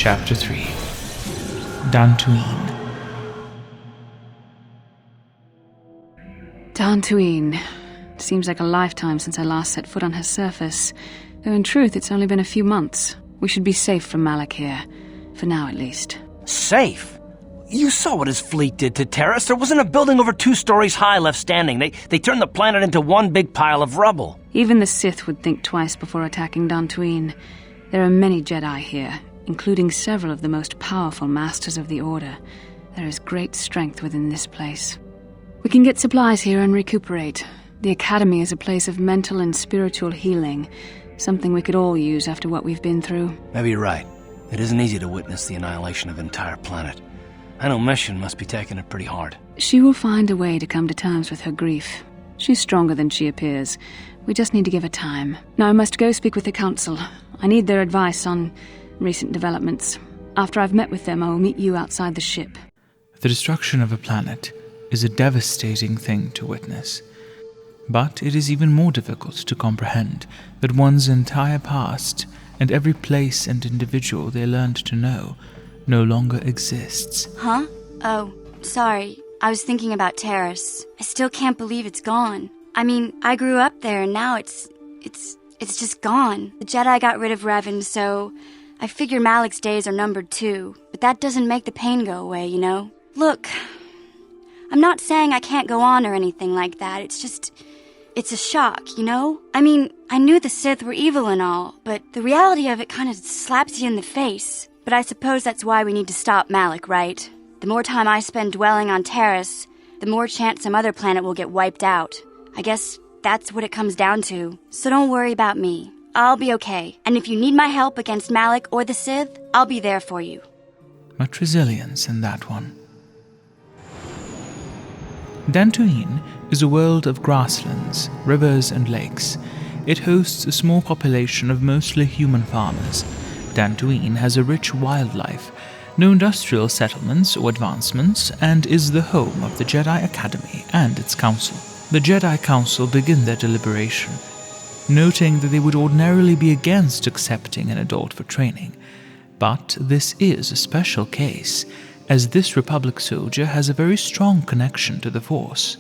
Chapter 3 Dantooine. Dantooine. Seems like a lifetime since I last set foot on her surface, though in truth it's only been a few months. We should be safe from Malak here, for now at least. Safe? You saw what his fleet did to Terrace. There wasn't a building over 2 stories high left standing. They turned the planet into one big pile of rubble. Even the Sith would think twice before attacking Dantooine. There are many Jedi here, including several of the most powerful masters of the Order. There is great strength within this place. We can get supplies here and recuperate. The Academy is a place of mental and spiritual healing, something we could all use after what we've been through. Maybe you're right. It isn't easy to witness the annihilation of an entire planet. I know Mission must be taking it pretty hard. She will find a way to come to terms with her grief. She's stronger than she appears. We just need to give her time. Now I must go speak with the Council. I need their advice on recent developments. After I've met with them, I will meet you outside the ship. The destruction of a planet is a devastating thing to witness. But it is even more difficult to comprehend that one's entire past and every place and individual they learned to know no longer exists. Huh? Oh, sorry. I was thinking about Terrace. I still can't believe it's gone. I mean, I grew up there and now it's just gone. The Jedi got rid of Revan, so I figure Malak's days are numbered too. But that doesn't make the pain go away, you know? Look, I'm not saying I can't go on or anything like that. It's a shock, you know? I mean, I knew the Sith were evil and all, but the reality of it kind of slaps you in the face. But I suppose that's why we need to stop Malak, right? The more time I spend dwelling on Terrace, the more chance some other planet will get wiped out. I guess that's what it comes down to. So don't worry about me. I'll be okay. And if you need my help against Malak or the Sith, I'll be there for you. Much resilience in that one. Dantooine is a world of grasslands, rivers and lakes. It hosts a small population of mostly human farmers. Dantooine has a rich wildlife, no industrial settlements or advancements, and is the home of the Jedi Academy and its council. The Jedi Council begin their deliberation, noting that they would ordinarily be against accepting an adult for training. But this is a special case, as this Republic soldier has a very strong connection to the Force.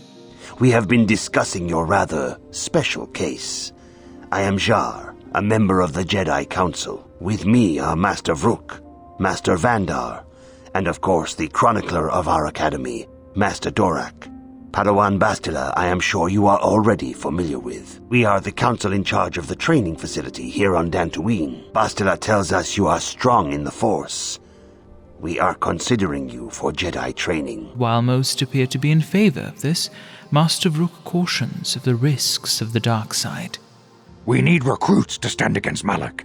We have been discussing your rather special case. I am Jar, a member of the Jedi Council. With me are Master Vrook, Master Vandar, and of course the chronicler of our academy, Master Dorak. Padawan Bastila, I am sure you are already familiar with. We are the council in charge of the training facility here on Dantooine. Bastila tells us you are strong in the Force. We are considering you for Jedi training. While most appear to be in favor of this, Master Vrook cautions of the risks of the dark side. We need recruits to stand against Malak.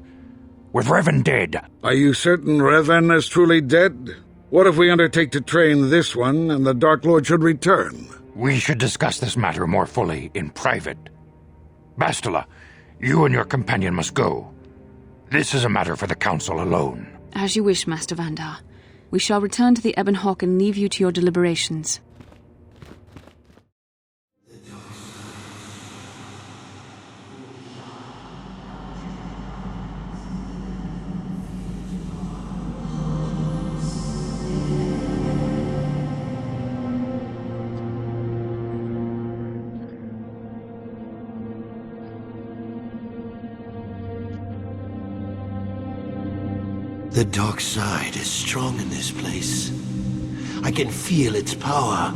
With Revan dead... Are you certain Revan is truly dead? What if we undertake to train this one and the Dark Lord should return? We should discuss this matter more fully in private. Bastila, you and your companion must go. This is a matter for the Council alone. As you wish, Master Vandar. We shall return to the Ebon Hawk and leave you to your deliberations. The dark side is strong in this place. I can feel its power.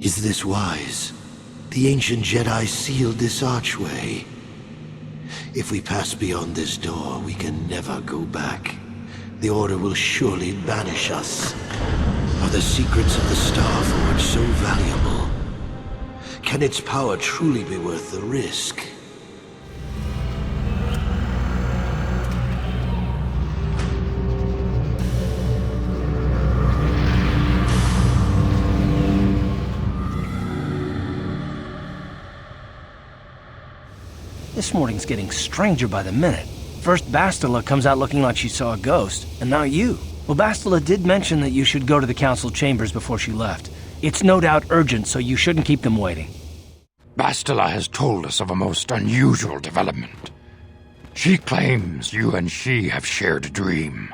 Is this wise? The ancient Jedi sealed this archway. If we pass beyond this door, we can never go back. The Order will surely banish us. Are the secrets of the Star Forge so valuable? Can its power truly be worth the risk? This morning's getting stranger by the minute. First Bastila comes out looking like she saw a ghost, and now you. Well, Bastila did mention that you should go to the council chambers before she left. It's no doubt urgent, so you shouldn't keep them waiting. Bastila has told us of a most unusual development. She claims you and she have shared a dream.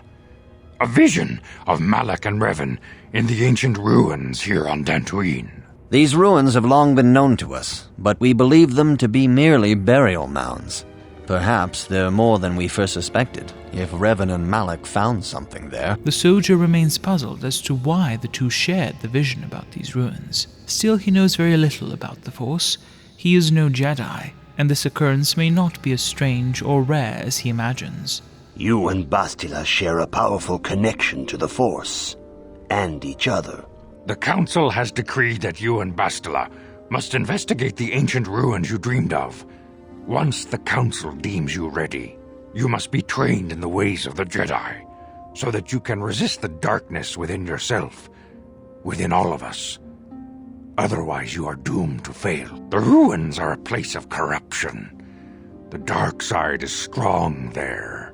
A vision of Malak and Revan in the ancient ruins here on Dantooine. These ruins have long been known to us, but we believe them to be merely burial mounds. Perhaps they're more than we first suspected, if Revan and Malak found something there. The soldier remains puzzled as to why the two shared the vision about these ruins. Still, he knows very little about the Force. He is no Jedi, and this occurrence may not be as strange or rare as he imagines. You and Bastila share a powerful connection to the Force, and each other. The Council has decreed that you and Bastila must investigate the ancient ruins you dreamed of. Once the Council deems you ready, you must be trained in the ways of the Jedi, so that you can resist the darkness within yourself, within all of us. Otherwise, you are doomed to fail. The ruins are a place of corruption. The dark side is strong there.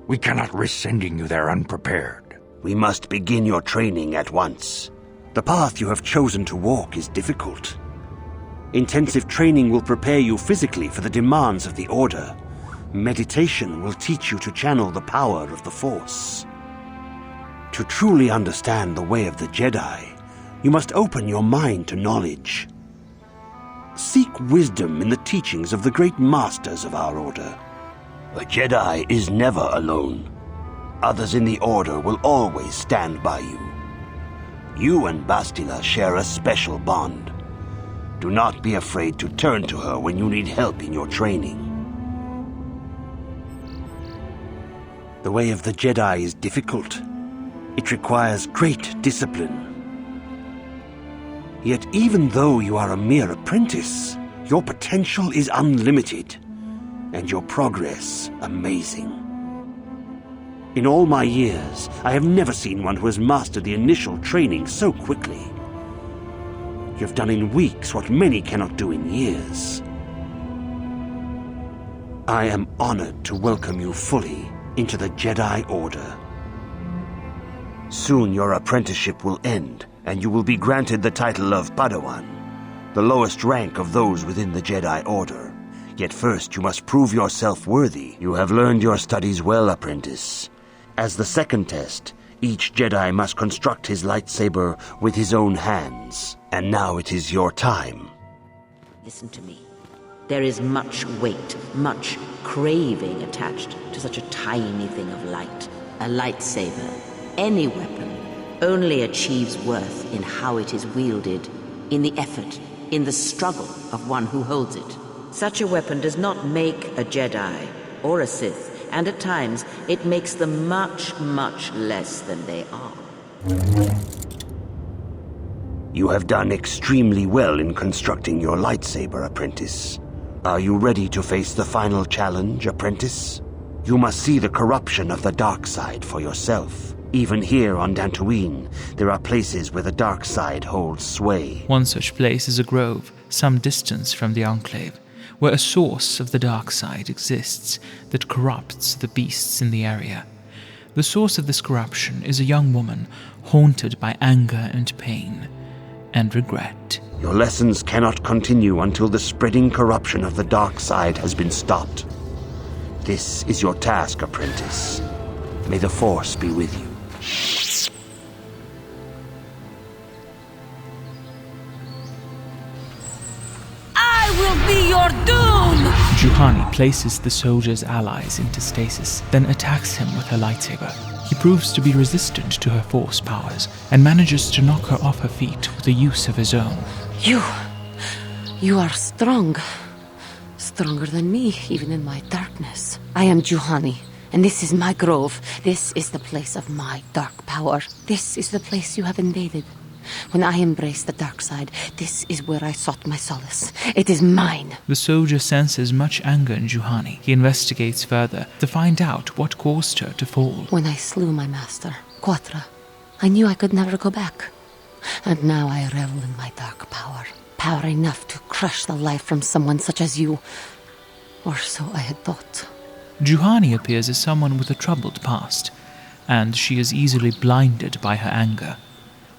We cannot risk sending you there unprepared. We must begin your training at once. The path you have chosen to walk is difficult. Intensive training will prepare you physically for the demands of the Order. Meditation will teach you to channel the power of the Force. To truly understand the way of the Jedi, you must open your mind to knowledge. Seek wisdom in the teachings of the great masters of our Order. A Jedi is never alone. Others in the Order will always stand by you. You and Bastila share a special bond. Do not be afraid to turn to her when you need help in your training. The way of the Jedi is difficult. It requires great discipline. Yet even though you are a mere apprentice, your potential is unlimited, and your progress amazing. In all my years, I have never seen one who has mastered the initial training so quickly. You have done in weeks what many cannot do in years. I am honored to welcome you fully into the Jedi Order. Soon your apprenticeship will end, and you will be granted the title of Padawan, the lowest rank of those within the Jedi Order. Yet first you must prove yourself worthy. You have learned your studies well, apprentice. As the second test, each Jedi must construct his lightsaber with his own hands. And now it is your time. Listen to me. There is much weight, much craving attached to such a tiny thing of light. A lightsaber, any weapon, only achieves worth in how it is wielded, in the effort, in the struggle of one who holds it. Such a weapon does not make a Jedi or a Sith, and at times it makes them much, much less than they are. You have done extremely well in constructing your lightsaber, apprentice. Are you ready to face the final challenge, apprentice? You must see the corruption of the dark side for yourself. Even here on Dantooine, there are places where the dark side holds sway. One such place is a grove, some distance from the Enclave, where a source of the dark side exists that corrupts the beasts in the area. The source of this corruption is a young woman haunted by anger and pain and regret. Your lessons cannot continue until the spreading corruption of the dark side has been stopped. This is your task, apprentice. May the Force be with you. I will be your doom! Juhani places the soldier's allies into stasis, then attacks him with her lightsaber. He proves to be resistant to her Force powers and manages to knock her off her feet with the use of his own. You are strong. Stronger than me, even in my darkness. I am Juhani, and this is my grove. This is the place of my dark power. This is the place you have invaded. When I embraced the dark side, this is where I sought my solace. It is mine. The soldier senses much anger in Juhani. He investigates further to find out what caused her to fall. When I slew my master, KOTOR, I knew I could never go back. And now I revel in my dark power. Power enough to crush the life from someone such as you. Or so I had thought. Juhani appears as someone with a troubled past, and she is easily blinded by her anger.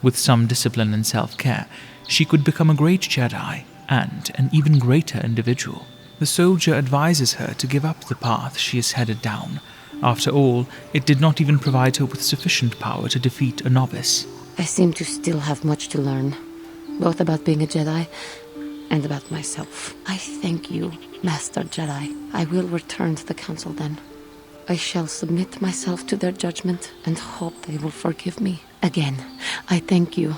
With some discipline and self-care, she could become a great Jedi, and an even greater individual. The soldier advises her to give up the path she is headed down. After all, it did not even provide her with sufficient power to defeat a novice. I seem to still have much to learn, both about being a Jedi and about myself. I thank you, Master Jedi. I will return to the Council then. I shall submit myself to their judgment and hope they will forgive me. Again, I thank you.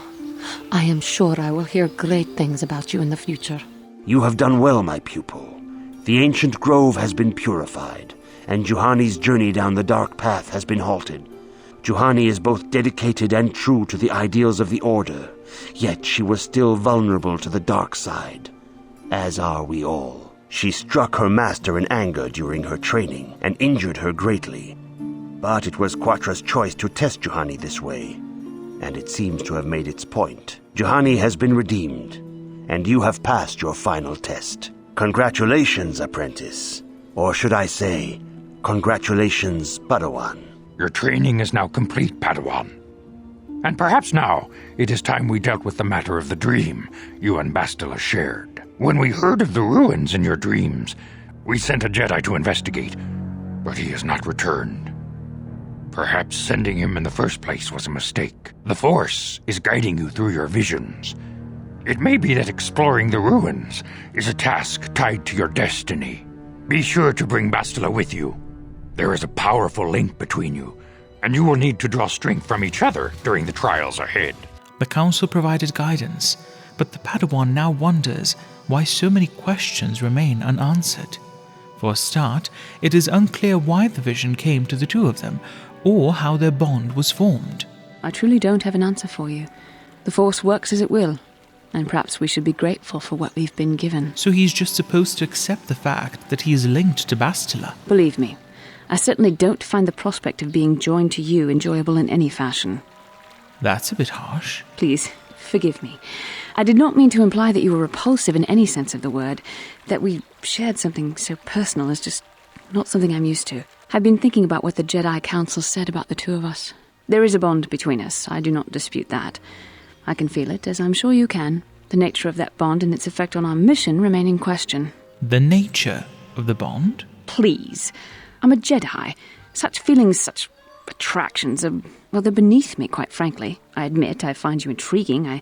I am sure I will hear great things about you in the future. You have done well, my pupil. The ancient grove has been purified, and Juhani's journey down the dark path has been halted. Juhani is both dedicated and true to the ideals of the Order, yet she was still vulnerable to the dark side, as are we all. She struck her master in anger during her training and injured her greatly. But it was Quatra's choice to test Juhani this way, and it seems to have made its point. Juhani has been redeemed, and you have passed your final test. Congratulations, apprentice. Or should I say, congratulations, Padawan. Your training is now complete, Padawan. And perhaps now it is time we dealt with the matter of the dream you and Bastila shared. When we heard of the ruins in your dreams, we sent a Jedi to investigate, but he has not returned. Perhaps sending him in the first place was a mistake. The Force is guiding you through your visions. It may be that exploring the ruins is a task tied to your destiny. Be sure to bring Bastila with you. There is a powerful link between you, and you will need to draw strength from each other during the trials ahead. The Council provided guidance, but the Padawan now wonders why so many questions remain unanswered. For a start, it is unclear why the vision came to the two of them, or how their bond was formed. I truly don't have an answer for you. The Force works as it will, and perhaps we should be grateful for what we've been given. So he's just supposed to accept the fact that he is linked to Bastila? Believe me, I certainly don't find the prospect of being joined to you enjoyable in any fashion. That's a bit harsh. Please, forgive me. I did not mean to imply that you were repulsive in any sense of the word. That we shared something so personal is just not something I'm used to. I've been thinking about what the Jedi Council said about the two of us. There is a bond between us, I do not dispute that. I can feel it, as I'm sure you can. The nature of that bond and its effect on our mission remain in question. The nature of the bond? Please. I'm a Jedi. Such feelings, such attractions are, well, they're beneath me, quite frankly. I admit I find you intriguing. I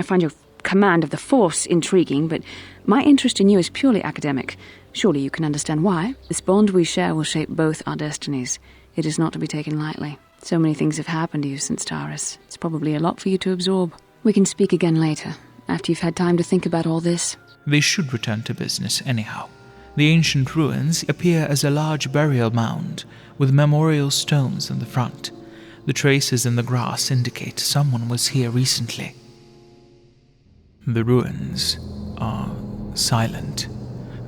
find your command of the Force intriguing, but my interest in you is purely academic. Surely you can understand why. This bond we share will shape both our destinies. It is not to be taken lightly. So many things have happened to you since Taris. It's probably a lot for you to absorb. We can speak again later, after you've had time to think about all this. They should return to business anyhow. The ancient ruins appear as a large burial mound, with memorial stones in the front. The traces in the grass indicate someone was here recently. The ruins are silent.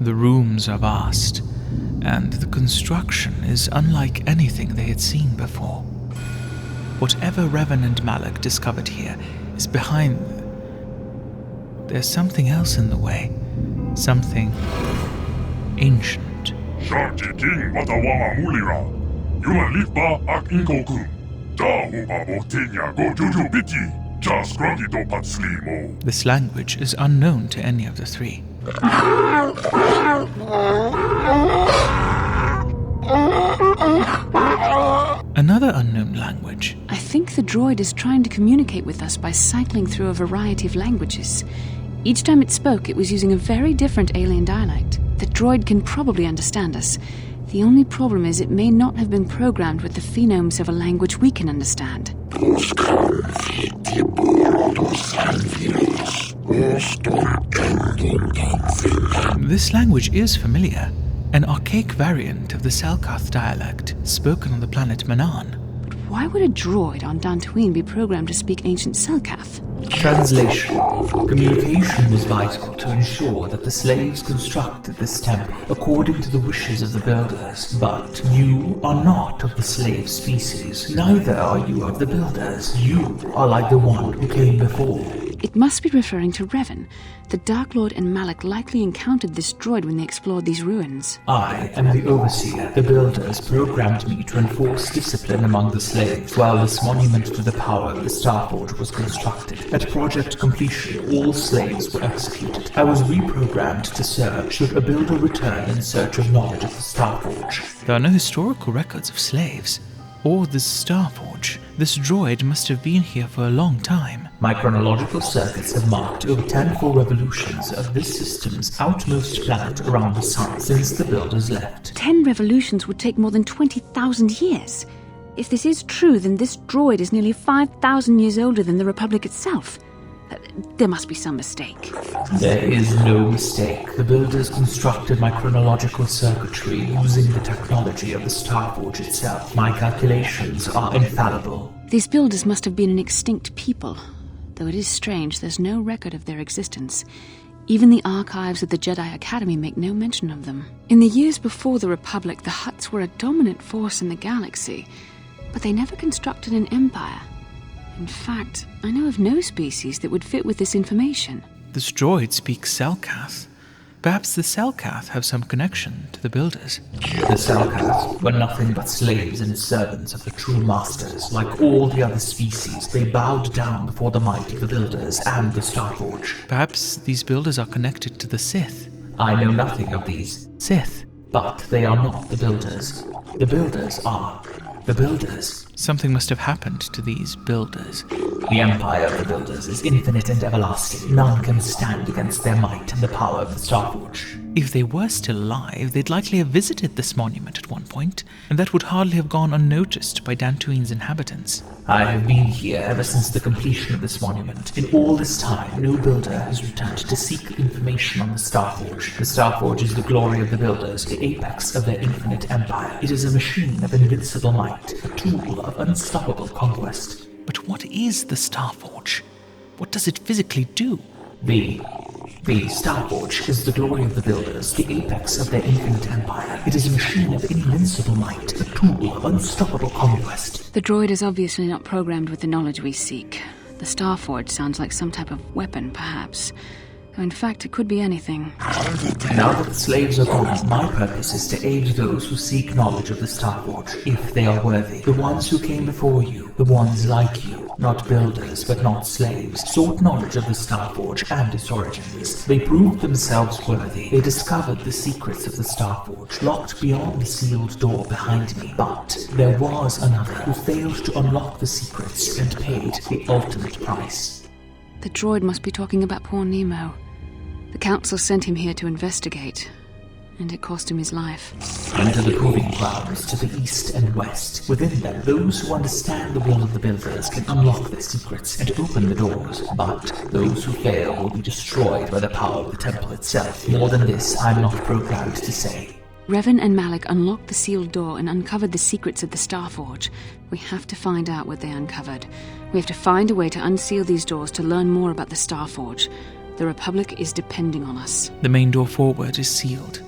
The rooms are vast, and the construction is unlike anything they had seen before. Whatever Revan and Malak discovered here is behind them. There's something else in the way. Something ancient. This language is unknown to any of the three. Another unknown language. I think the droid is trying to communicate with us by cycling through a variety of languages. Each time it spoke, it was using a very different alien dialect. The droid can probably understand us. The only problem is it may not have been programmed with the phonemes of a language we can understand. This language is familiar. An archaic variant of the Selkath dialect, spoken on the planet Manan. But why would a droid on Dantooine be programmed to speak ancient Selkath? Translation. Communication was vital to ensure that the slaves constructed this temple according to the wishes of the builders. But you are not of the slave species. Neither are you of the builders. You are like the one who came before. It must be referring to Revan. The Dark Lord and Malak likely encountered this droid when they explored these ruins. I am the Overseer. The Builders programmed me to enforce discipline among the slaves while this monument to the power of the Starforge was constructed. At project completion, all slaves were executed. I was reprogrammed to serve should a Builder return in search of knowledge of the Starforge. There are no historical records of slaves, or the Starforge. This droid must have been here for a long time. My chronological circuits have marked over 10 full revolutions of this system's outmost planet around the sun since the Builders left. 10 revolutions would take more than 20,000 years. If this is true, then this droid is nearly 5,000 years older than the Republic itself. There must be some mistake. There is no mistake. The Builders constructed my chronological circuitry using the technology of the Starforge itself. My calculations are infallible. These Builders must have been an extinct people. Though it is strange, there's no record of their existence. Even the archives of the Jedi Academy make no mention of them. In the years before the Republic, the Hutts were a dominant force in the galaxy, but they never constructed an empire. In fact, I know of no species that would fit with this information. This droid speaks Selkath. Perhaps the Selkath have some connection to the Builders. The Selkath were nothing but slaves and servants of the true masters. Like all the other species, they bowed down before the might of the Builders and the Starforge. Perhaps these Builders are connected to the Sith. I know nothing of these Sith. But they are not the Builders. The Builders are the Builders. Something must have happened to these Builders. The empire of the Builders is infinite and everlasting. None can stand against their might and the power of the Starforge. If they were still alive, they'd likely have visited this monument at one point, and that would hardly have gone unnoticed by Dantooine's inhabitants. I have been here ever since the completion of this monument. In all this time, no Builder has returned to seek information on the Starforge. The Starforge is the glory of the Builders, the apex of their infinite empire. It is a machine of invincible might, a tool of unstoppable conquest. But what is the Starforge? What does it physically do? The Starforge is the glory of the Builders, the apex of their infinite empire. It is a machine of invincible might, a tool of unstoppable conquest. The droid is obviously not programmed with the knowledge we seek. The Starforge sounds like some type of weapon, perhaps. Though in fact, it could be anything. Now that the slaves are gone, my purpose is to aid those who seek knowledge of the Starforge, if they are worthy. The ones who came before you, the ones like you, not Builders, but not slaves, sought knowledge of the Starforge and its origins. They proved themselves worthy. They discovered the secrets of the Starforge, locked beyond the sealed door behind me. But there was another who failed to unlock the secrets and paid the ultimate price. The droid must be talking about poor Nemo. The Council sent him here to investigate, and it cost him his life. Enter the proving grounds to the east and west. Within them, those who understand the will of the Builders can unlock their secrets and open the doors. But those who fail will be destroyed by the power of the temple itself. More than this, I'm not programmed to say. Revan and Malak unlocked the sealed door and uncovered the secrets of the Starforge. We have to find out what they uncovered. We have to find a way to unseal these doors to learn more about the Starforge. The Republic is depending on us. The main door forward is sealed.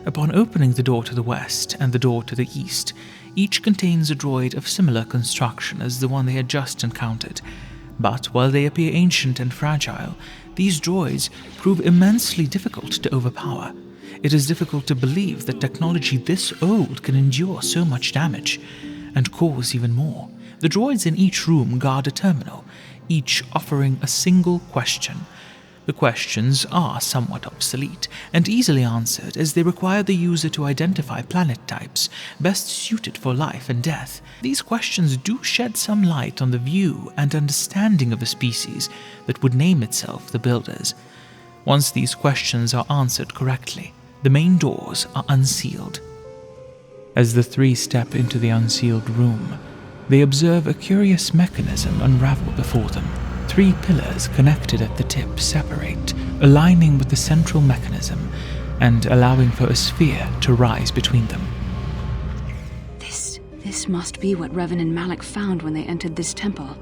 Upon opening the door to the west and the door to the east, each contains a droid of similar construction as the one they had just encountered. But while they appear ancient and fragile, these droids prove immensely difficult to overpower. It is difficult to believe that technology this old can endure so much damage, and cause even more. The droids in each room guard a terminal, each offering a single question. The questions are somewhat obsolete and easily answered, as they require the user to identify planet types best suited for life and death. These questions do shed some light on the view and understanding of a species that would name itself the Builders. Once these questions are answered correctly, the main doors are unsealed. As the three step into the unsealed room, they observe a curious mechanism unravel before them. 3 pillars connected at the tip separate, aligning with the central mechanism and allowing for a sphere to rise between them. This must be what Revan and Malak found when they entered this temple.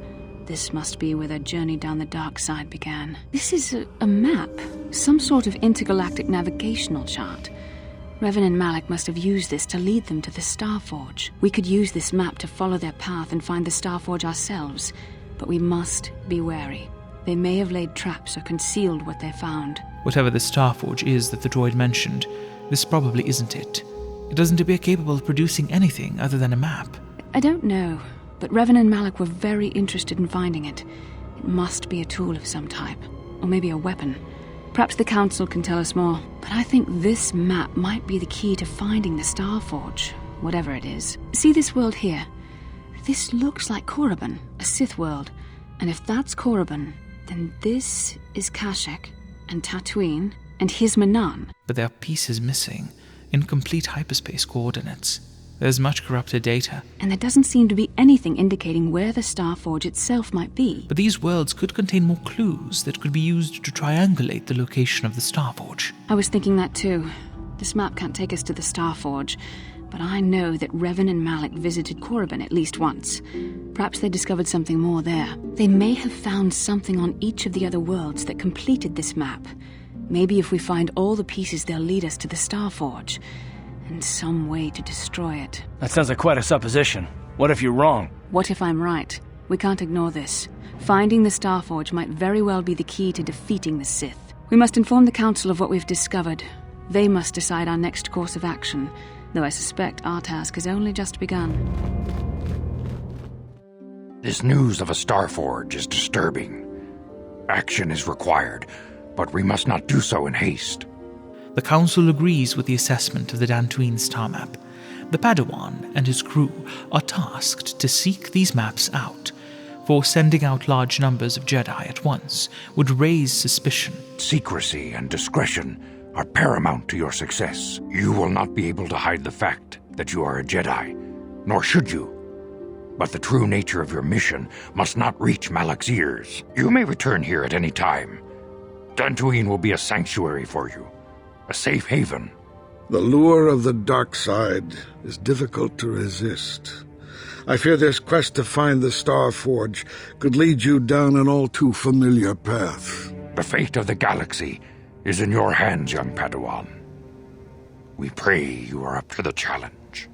This must be where their journey down the dark side began. This is a map, some sort of intergalactic navigational chart. Revan and Malak must have used this to lead them to the Starforge. We could use this map to follow their path and find the Starforge ourselves, but we must be wary. They may have laid traps or concealed what they found. Whatever the Starforge is that the droid mentioned, this probably isn't it. It doesn't appear capable of producing anything other than a map. I don't know, but Revan and Malak were very interested in finding it. It must be a tool of some type, or maybe a weapon. Perhaps the Council can tell us more, but I think this map might be the key to finding the Starforge, whatever it is. See this world here? This looks like Korriban, a Sith world, and if that's Korriban, then this is Kashyyyk, and Tatooine, and here's Manaan. But there are pieces missing, incomplete hyperspace coordinates. There's much corrupted data. And there doesn't seem to be anything indicating where the Starforge itself might be. But these worlds could contain more clues that could be used to triangulate the location of the Starforge. I was thinking that too. This map can't take us to the Starforge, but I know that Revan and Malak visited Korriban at least once. Perhaps they discovered something more there. They may have found something on each of the other worlds that completed this map. Maybe if we find all the pieces, they'll lead us to the Starforge, and some way to destroy it. That sounds like quite a supposition. What if you're wrong? What if I'm right? We can't ignore this. Finding the Starforge might very well be the key to defeating the Sith. We must inform the Council of what we've discovered. They must decide our next course of action, though I suspect our task has only just begun. This news of a Starforge is disturbing. Action is required, but we must not do so in haste. The Council agrees with the assessment of the Dantooine Star Map. The Padawan and his crew are tasked to seek these maps out, for sending out large numbers of Jedi at once would raise suspicion. Secrecy and discretion are paramount to your success. You will not be able to hide the fact that you are a Jedi, nor should you. But the true nature of your mission must not reach Malak's ears. You may return here at any time. Dantooine will be a sanctuary for you, a safe haven. The lure of the dark side is difficult to resist. I fear this quest to find the Starforge could lead you down an all too familiar path. The fate of the galaxy is in your hands, young Padawan. We pray you are up to the challenge.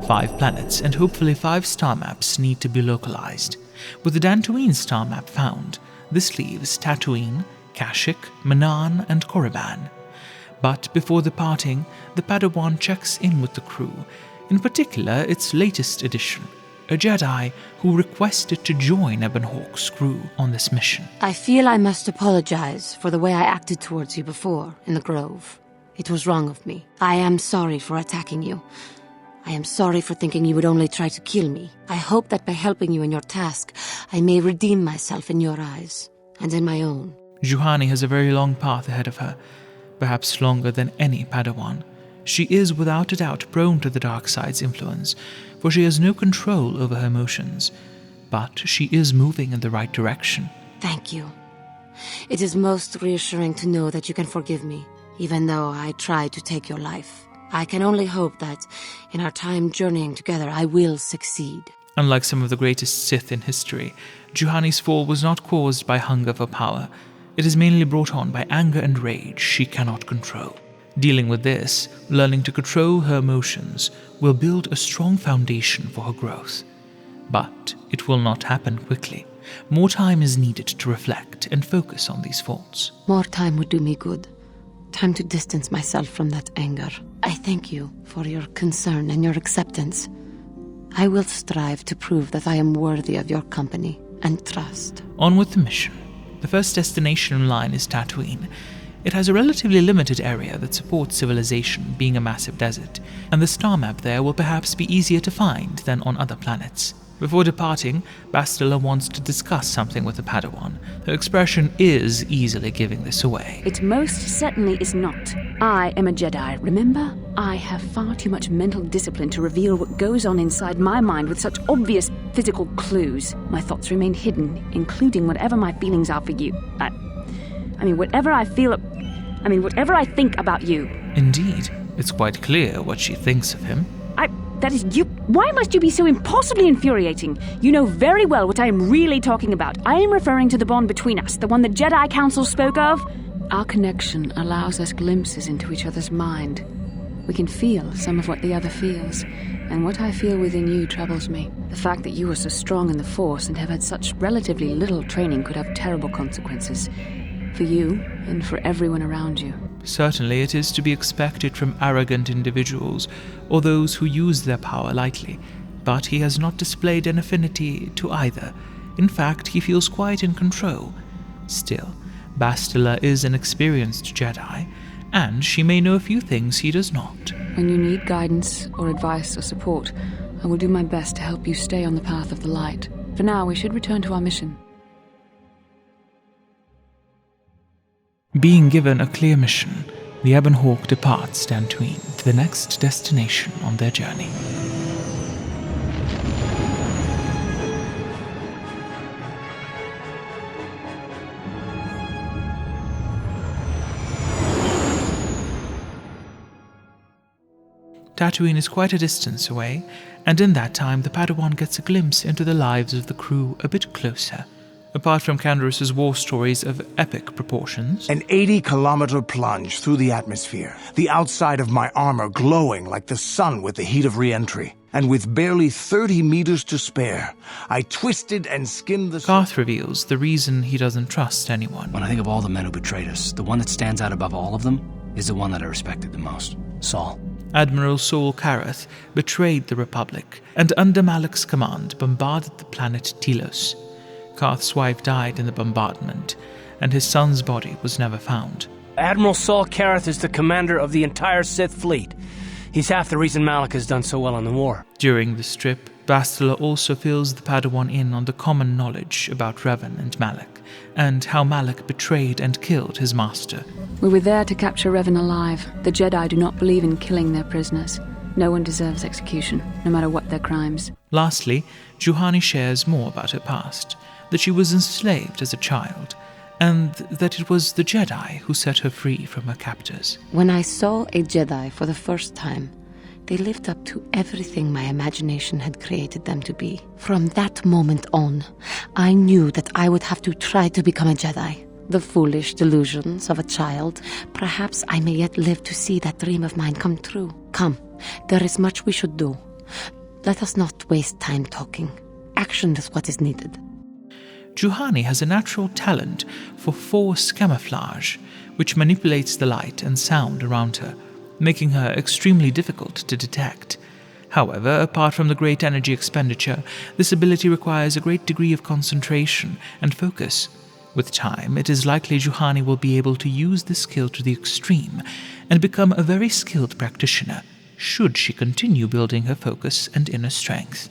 5 planets and hopefully 5 star maps need to be localized. With the Dantooine Star Map found, this leaves Tatooine, Kashyyyk, Manaan, and Korriban. But before departing, the Padawan checks in with the crew, in particular its latest addition, a Jedi who requested to join Ebon Hawk's crew on this mission. I feel I must apologize for the way I acted towards you before in the Grove. It was wrong of me. I am sorry for attacking you. I am sorry for thinking you would only try to kill me. I hope that by helping you in your task, I may redeem myself in your eyes, and in my own. Juhani has a very long path ahead of her, perhaps longer than any Padawan. She is without a doubt prone to the dark side's influence, for she has no control over her emotions. But she is moving in the right direction. Thank you. It is most reassuring to know that you can forgive me, even though I tried to take your life. I can only hope that, in our time journeying together, I will succeed. Unlike some of the greatest Sith in history, Juhani's fall was not caused by hunger for power. It is mainly brought on by anger and rage she cannot control. Dealing with this, learning to control her emotions, will build a strong foundation for her growth. But it will not happen quickly. More time is needed to reflect and focus on these faults. More time would do me good. Time to distance myself from that anger. I thank you for your concern and your acceptance. I will strive to prove that I am worthy of your company and trust. On with the mission. The first destination in line is Tatooine. It has a relatively limited area that supports civilization, being a massive desert, and the star map there will perhaps be easier to find than on other planets. Before departing, Bastila wants to discuss something with the Padawan. Her expression is easily giving this away. It most certainly is not. I am a Jedi, remember? I have far too much mental discipline to reveal what goes on inside my mind with such obvious physical clues. My thoughts remain hidden, including whatever my feelings are for you. Whatever I think about you. Indeed, it's quite clear what she thinks of him. That is you. Why must you be so impossibly infuriating? You know very well what I am really talking about. I am referring to the bond between us, the one the Jedi Council spoke of. Our connection allows us glimpses into each other's mind. We can feel some of what the other feels, and what I feel within you troubles me. The fact that you are so strong in the Force and have had such relatively little training could have terrible consequences. For you, and for everyone around you. Certainly it is to be expected from arrogant individuals, or those who use their power lightly, but he has not displayed an affinity to either. In fact, he feels quite in control. Still, Bastila is an experienced Jedi, and she may know a few things he does not. When you need guidance, or advice, or support, I will do my best to help you stay on the path of the light. For now, we should return to our mission. Being given a clear mission, the Ebon Hawk departs Dantooine to the next destination on their journey. Tatooine is quite a distance away, and in that time the Padawan gets a glimpse into the lives of the crew a bit closer. Apart from Canderous' war stories of epic proportions, an 80-kilometer plunge through the atmosphere, the outside of my armor glowing like the sun with the heat of re-entry, and with barely 30 meters to spare, I twisted and skinned the... Garth reveals the reason he doesn't trust anyone. When I think of all the men who betrayed us, the one that stands out above all of them is the one that I respected the most, Saul. Admiral Saul Karath betrayed the Republic, and under Malak's command bombarded the planet Telos. Garth's wife died in the bombardment, and his son's body was never found. Admiral Saul Karath is the commander of the entire Sith fleet. He's half the reason Malak has done so well in the war. During this trip, Bastila also fills the Padawan in on the common knowledge about Revan and Malak, and how Malak betrayed and killed his master. We were there to capture Revan alive. The Jedi do not believe in killing their prisoners. No one deserves execution, no matter what their crimes. Lastly, Juhani shares more about her past, that she was enslaved as a child, and that it was the Jedi who set her free from her captors. When I saw a Jedi for the first time, they lived up to everything my imagination had created them to be. From that moment on, I knew that I would have to try to become a Jedi. The foolish delusions of a child. Perhaps I may yet live to see that dream of mine come true. Come, there is much we should do. Let us not waste time talking. Action is what is needed. Juhani has a natural talent for Force camouflage, which manipulates the light and sound around her, making her extremely difficult to detect. However, apart from the great energy expenditure, this ability requires a great degree of concentration and focus. With time, it is likely Juhani will be able to use this skill to the extreme and become a very skilled practitioner, should she continue building her focus and inner strength.